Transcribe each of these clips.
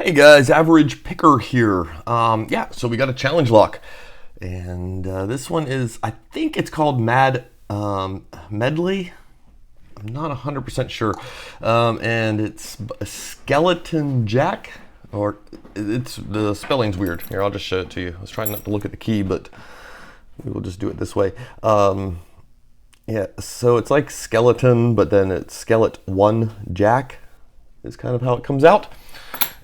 Hey guys, Average Picker here. Yeah, so we got a challenge lock, and this one is, I think it's called Medley. I'm not 100% sure, and it's a SkeletoneJack, or it's the spelling's weird. Here, I'll just show it to you. I was trying not to look at the key, but we will just do it this way. Yeah, so it's like skeleton, but then it's SkeletoneJack is kind of how it comes out.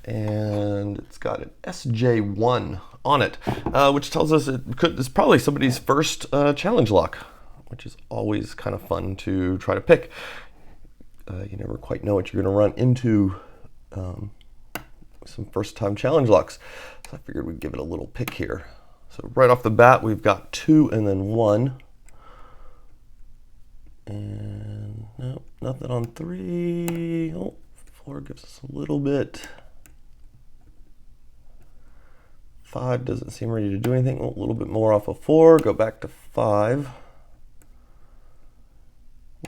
And it's got an SJ1 on it, which tells us it's probably somebody's first challenge lock, which is always kind of fun to try to pick. You never quite know what you're going to run into some first-time challenge locks. So I figured we'd give it a little pick here. So right off the bat, we've got 2 and then 1. And no, nothing on 3. Oh, 4 gives us a little bit. 5 doesn't seem ready to do anything. Oh, a little bit more off of 4. Go back to 5.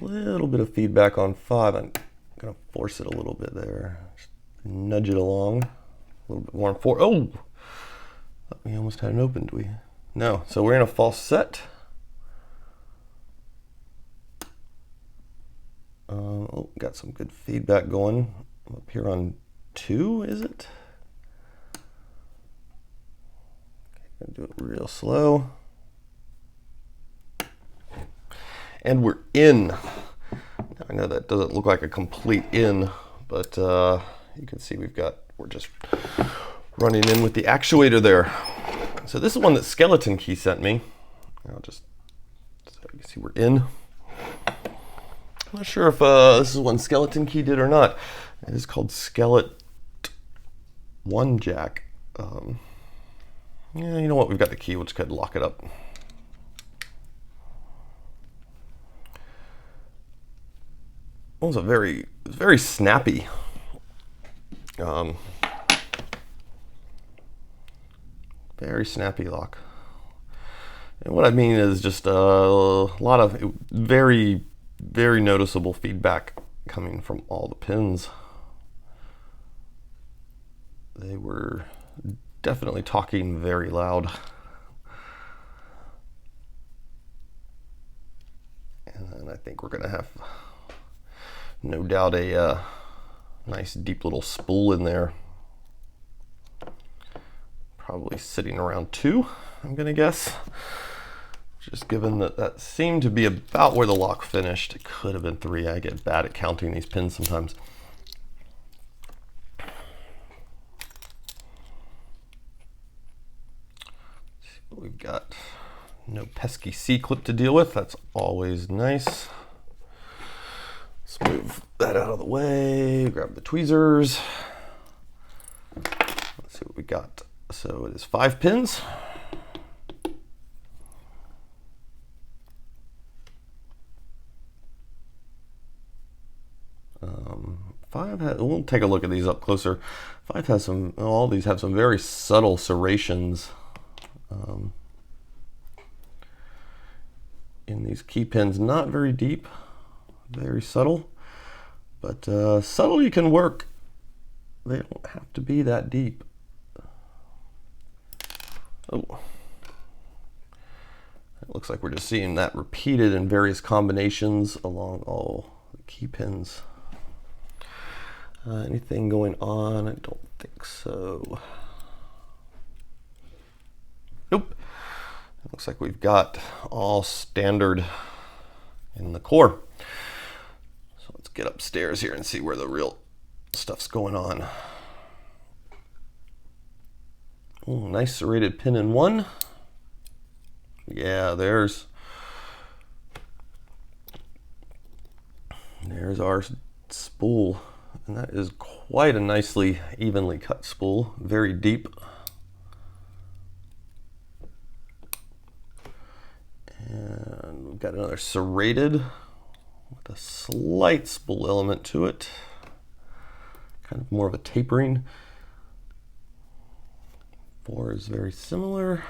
A little bit of feedback on 5. I'm going to force it a little bit there. Just nudge it along. A little bit more on 4. Oh! Thought we almost had an open, do we? No. So we're in a false set. Oh, got some good feedback going. I'm up here on 2, is it? Gonna do it real slow. And we're in. Now, I know that doesn't look like a complete in, but you can see we're just running in with the actuator there. So this is one that Skeleton Key sent me. I'll just, so you can see we're in. I'm not sure if this is one Skeleton Key did or not. It is called SkeletoneJack. Yeah, you know what? We've got the key. We'll just go ahead and lock it up. It was very snappy. Very snappy lock. And what I mean is just a lot of very noticeable feedback coming from all the pins. They were definitely talking very loud. And then I think we're going to have, no doubt, a nice deep little spool in there. Probably sitting around 2, I'm going to guess. Just given that seemed to be about where the lock finished. It could have been 3. I get bad at counting these pins sometimes. We've got no pesky C-clip to deal with. That's always nice. Let's move that out of the way. Grab the tweezers. Let's see what we got. So it is 5 pins. We'll take a look at these up closer. 5 has some, all these have some very subtle serrations. In these key pins, not very deep, very subtle, but subtlety can work. They don't have to be that deep. Oh, it looks like we're just seeing that repeated in various combinations along all the key pins. Anything going on? I don't think so. Nope. It looks like we've got all standard in the core. So let's get upstairs here and see where the real stuff's going on. Ooh, nice serrated pin in 1. Yeah, there's our spool. And that is quite a nicely evenly cut spool, very deep. And we've got another serrated with a slight spool element to it. Kind of more of a tapering. 4 is very similar.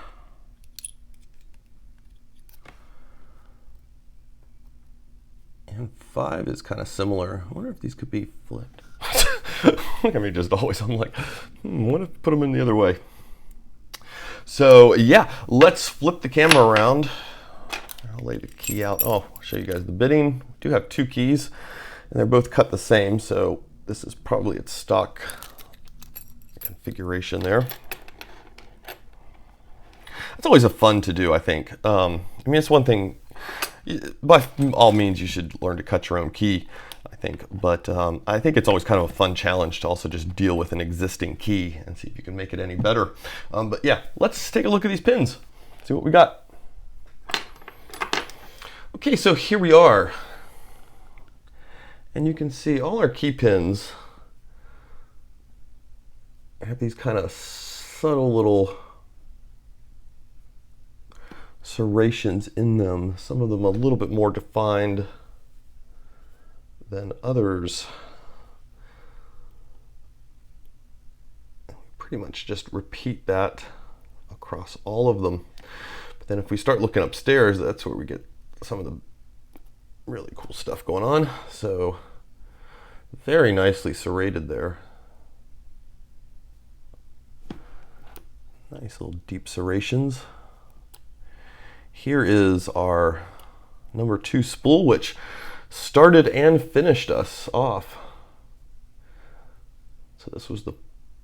And 5 is kind of similar. I wonder if these could be flipped. Look at me, just always, I'm like, what if I put them in the other way? So yeah, let's flip the camera around. I'll lay the key out. Oh, I'll show you guys the bitting. We do have 2 keys, and they're both cut the same, so this is probably its stock configuration there. It's always a fun to do, I think. I mean, it's one thing, by all means, you should learn to cut your own key, I think. But I think it's always kind of a fun challenge to also just deal with an existing key and see if you can make it any better. But yeah, let's take a look at these pins, see what we got. Okay, so here we are. And you can see all our key pins have these kind of subtle little serrations in them. Some of them a little bit more defined than others. Pretty much just repeat that across all of them. But then if we start looking upstairs, that's where we get some of the really cool stuff going on. So very nicely serrated there. Nice little deep serrations. Here is our number 2 spool, which started and finished us off. So this was the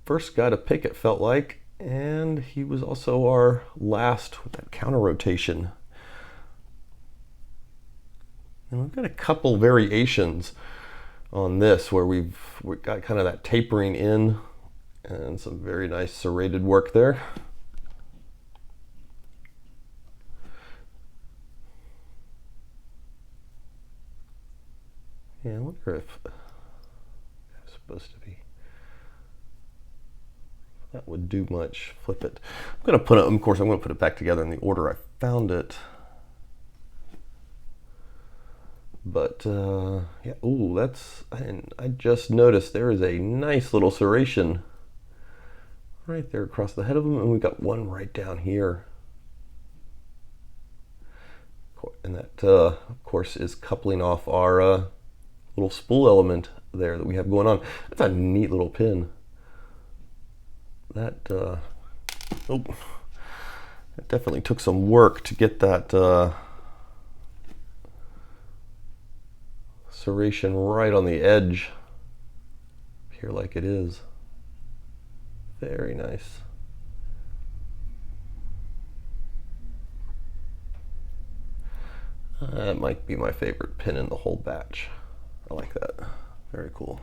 first guy to pick, it felt like, and he was also our last with that counter rotation. And we've got a couple variations on this where we've got kind of that tapering in and some very nice serrated work there. Yeah, I wonder if it's supposed to be, that would do much. Flip it. I'm going to put it, of course, I'm going to put it back together in the order I found it. But yeah, ooh, that's, and I just noticed there is a nice little serration right there across the head of them, and we've got one right down here. And that, of course, is coupling off our little spool element there that we have going on. That's a neat little pin. That, oh, it definitely took some work to get that serration right on the edge here like it is. Very nice. That might be my favorite pin in the whole batch. I like that. Very cool.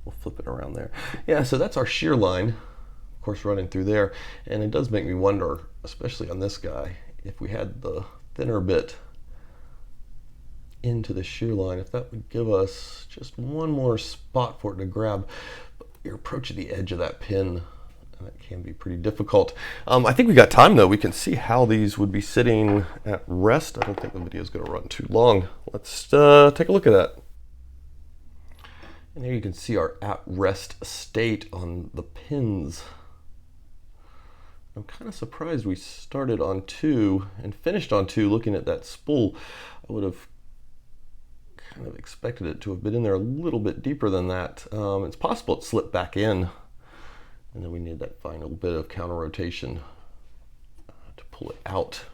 We'll flip it around there. Yeah, so that's our shear line, of course, running through there. And it does make me wonder, especially on this guy, if we had the thinner bit into the shear line, if that would give us just one more spot for it to grab. But you're approaching the edge of that pin, and that can be pretty difficult. I think we got time though. We can see how these would be sitting at rest. I don't think the video is going to run too long. Let's take a look at that. And there you can see our at rest state on the pins. I'm kind of surprised we started on 2 and finished on 2 looking at that spool. I would have kind of expected it to have been in there a little bit deeper than that. It's possible it slipped back in, and then we need that final bit of counter rotation to pull it out.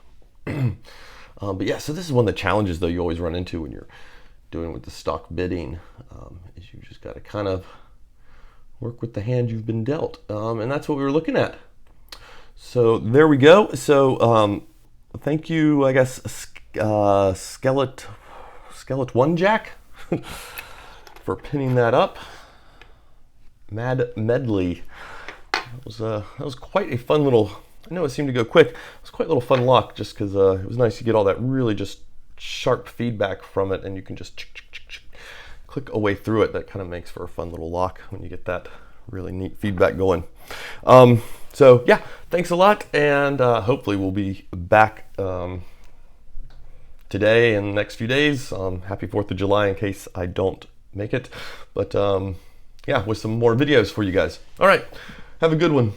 But yeah, so this is one of the challenges though you always run into when you're doing with the stock bidding, is you just got to kind of work with the hand you've been dealt, and that's what we were looking at. So there we go. So thank you, I guess, SkeletoneJack for pinning that up. Medley. That was quite a fun little, I know it seemed to go quick. It was quite a little fun lock just because it was nice to get all that really just sharp feedback from it, and you can just click away through it. That kind of makes for a fun little lock when you get that really neat feedback going. So yeah, thanks a lot, and hopefully we'll be back today and the next few days. Happy 4th of July in case I don't make it, but yeah, with some more videos for you guys. All right, have a good one.